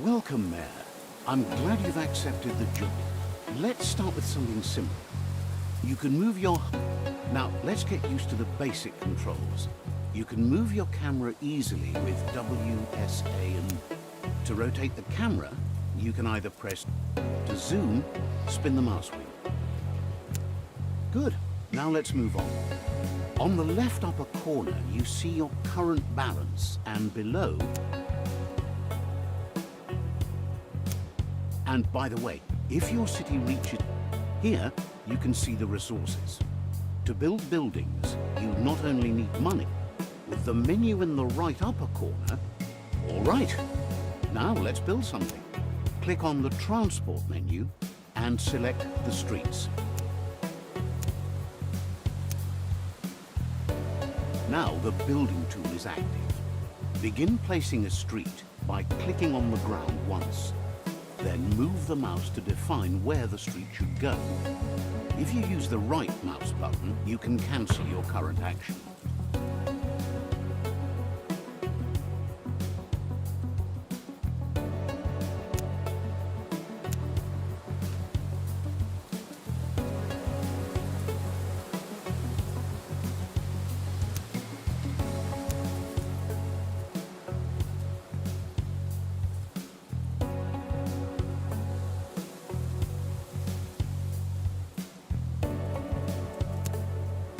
Welcome, Mayor. I'm glad you've accepted the job. Let's start with something simple. You can move your... Now, let's get used to the basic controls. You can move your camera easily with WSA and... To rotate the camera, you can either press... To zoom, spin the mouse wheel. Good. Now let's move on. On the left upper corner, you see your current balance, and below... And by the way, if your city reaches... Here, you can see the resources. To build buildings, you not only need money. With the menu in the right upper corner... All right, now let's build something. Click on the Transport menu and select the streets. Now the building tool is active. Begin placing a street by clicking on the ground once. Then move the mouse to define where the street should go. If you use the right mouse button, you can cancel your current action.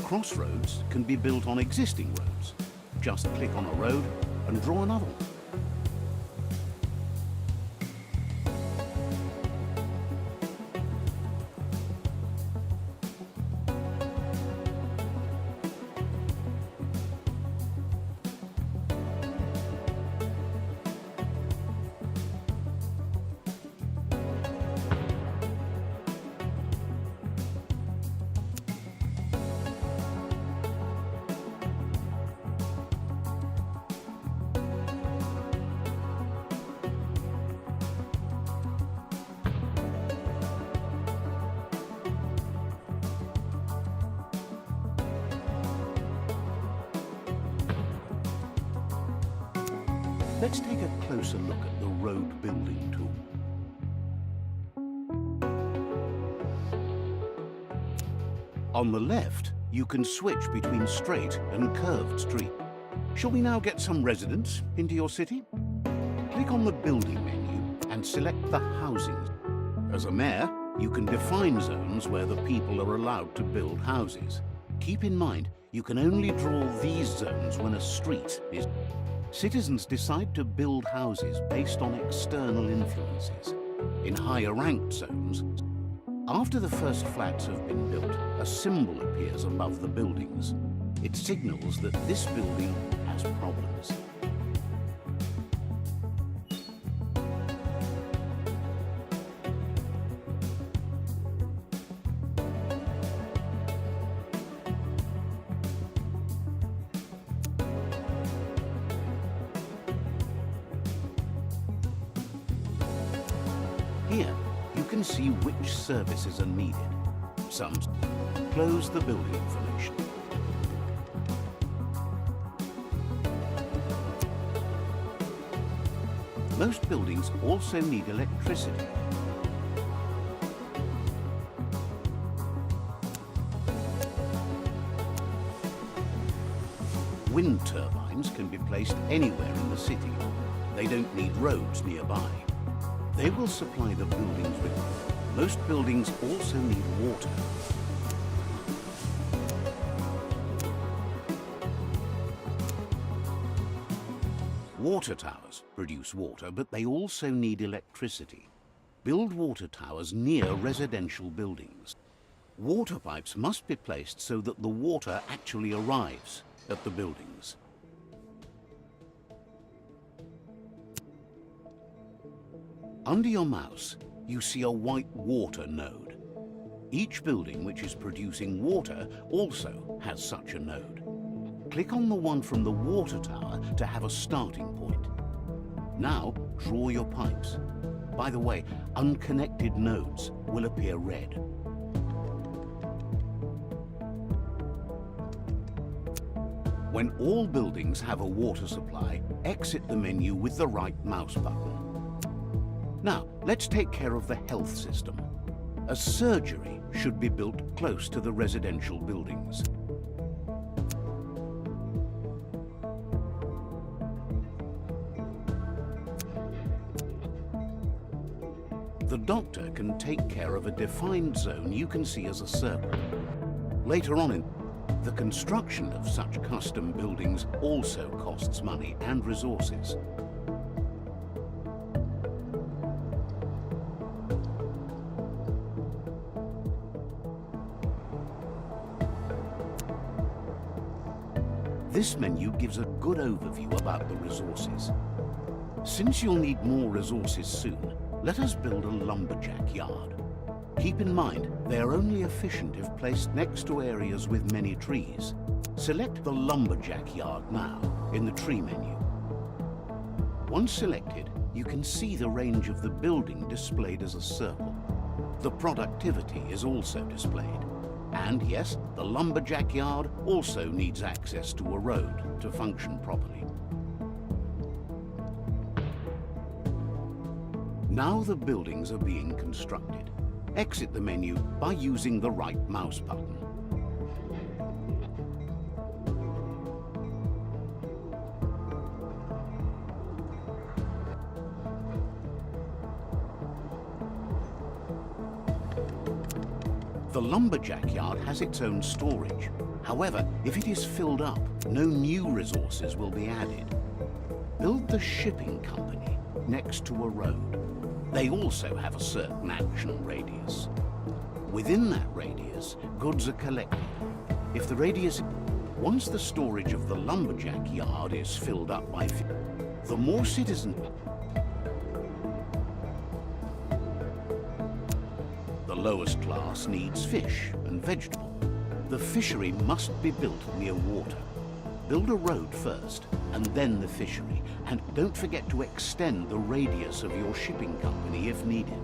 Crossroads can be built on existing roads. Just click on a road and draw another one. Let's take a closer look at the road building tool. On the left, you can switch between straight and curved street. Shall we now get some residents into your city? Click on the building menu and select the housing. As a mayor, you can define zones where the people are allowed to build houses. Keep in mind, you can only draw these zones when a street is... Citizens decide to build houses based on external influences. In higher ranked zones, after the first flats have been built, a symbol appears above the buildings. It signals that this building has problems. Here, you can see which services are needed. Some close the building information. Most buildings also need electricity. Wind turbines can be placed anywhere in the city. They don't need roads nearby. They will supply the buildings with... Most buildings also need water. Water towers produce water, but they also need electricity. Build water towers near residential buildings. Water pipes must be placed so that the water actually arrives at the buildings. Under your mouse, you see a white water node. Each building which is producing water also has such a node. Click on the one from the water tower to have a starting point. Now, draw your pipes. By the way, unconnected nodes will appear red. When all buildings have a water supply, exit the menu with the right mouse button. Now, let's take care of the health system. A surgery should be built close to the residential buildings. The doctor can take care of a defined zone you can see as a circle. Later on the construction of such custom buildings also costs money and resources. This menu gives a good overview about the resources. Since you'll need more resources soon, let us build a lumberjack yard. Keep in mind, they are only efficient if placed next to areas with many trees. Select the lumberjack yard now in the tree menu. Once selected, you can see the range of the building displayed as a circle. The productivity is also displayed. And yes, the lumberjack yard also needs access to a road to function properly. Now the buildings are being constructed. Exit the menu by using the right mouse button. The lumberjack yard has its own storage. However, if it is filled up, no new resources will be added. Build the shipping company next to a road. They also have a certain action radius. Within that radius, goods are collected. If the radius... Once the storage of the lumberjack yard is filled up by... The more citizens... The lowest class needs fish and vegetable. The fishery must be built near water. Build a road first, and then the fishery. And don't forget to extend the radius of your shipping company if needed.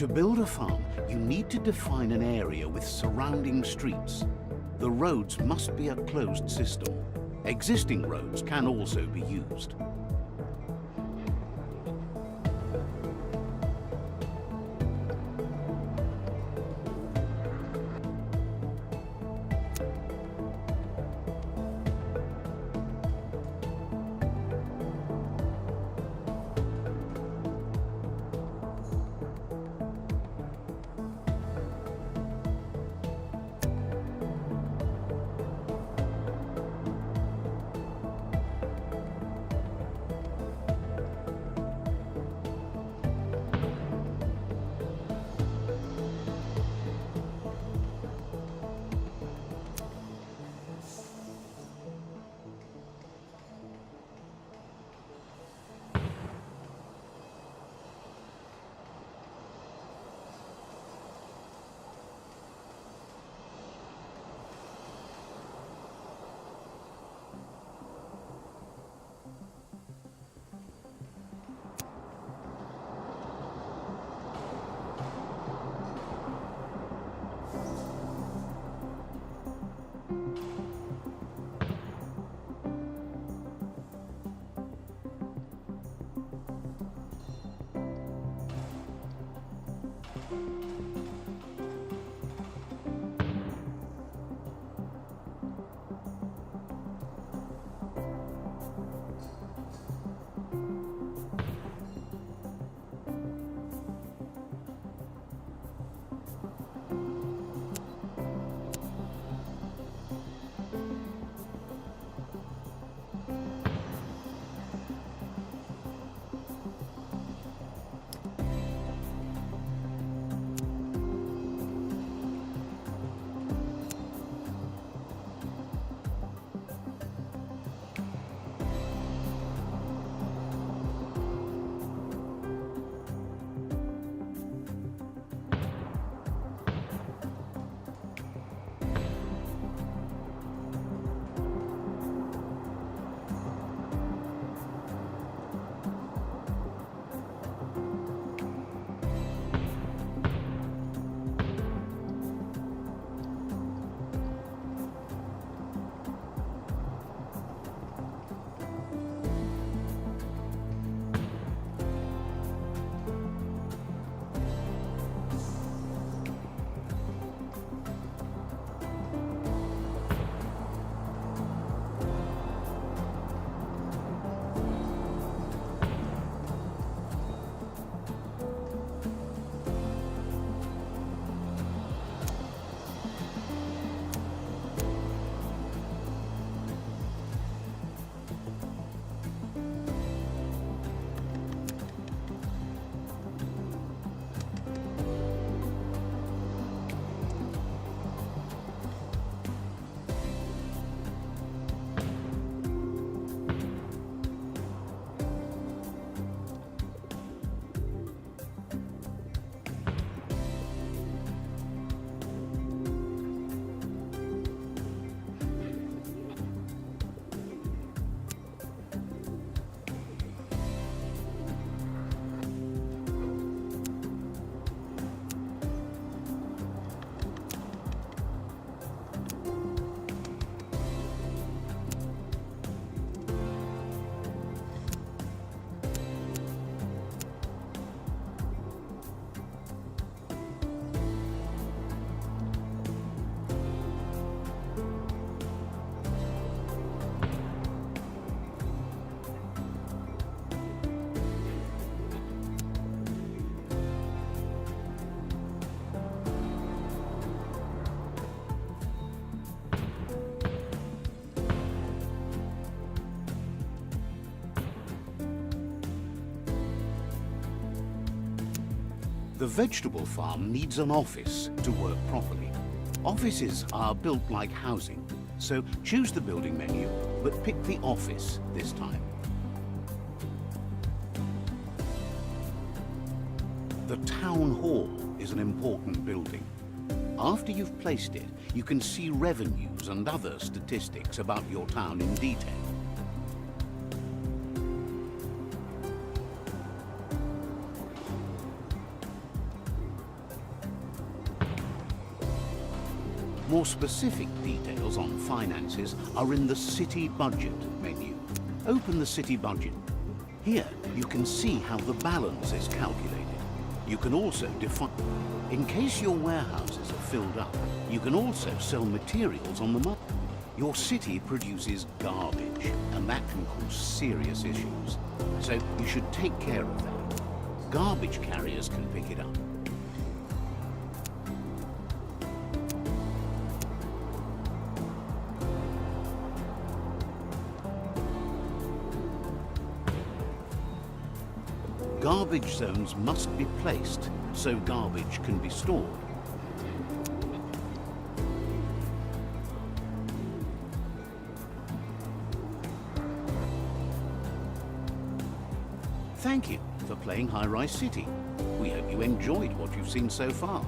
To build a farm, you need to define an area with surrounding streets. The roads must be a closed system. Existing roads can also be used. The vegetable farm needs an office to work properly. Offices are built like housing, so choose the building menu, but pick the office this time. The town hall is an important building. After you've placed it, you can see revenues and other statistics about your town in detail. More specific details on finances are in the City Budget menu. Open the City Budget. Here, you can see how the balance is calculated. You can also define... In case your warehouses are filled up, you can also sell materials on the market. Your city produces garbage, and that can cause serious issues. So you should take care of that. Garbage carriers can pick it up. Garbage zones must be placed so garbage can be stored. Thank you for playing High Rise City. We hope you enjoyed what you've seen so far.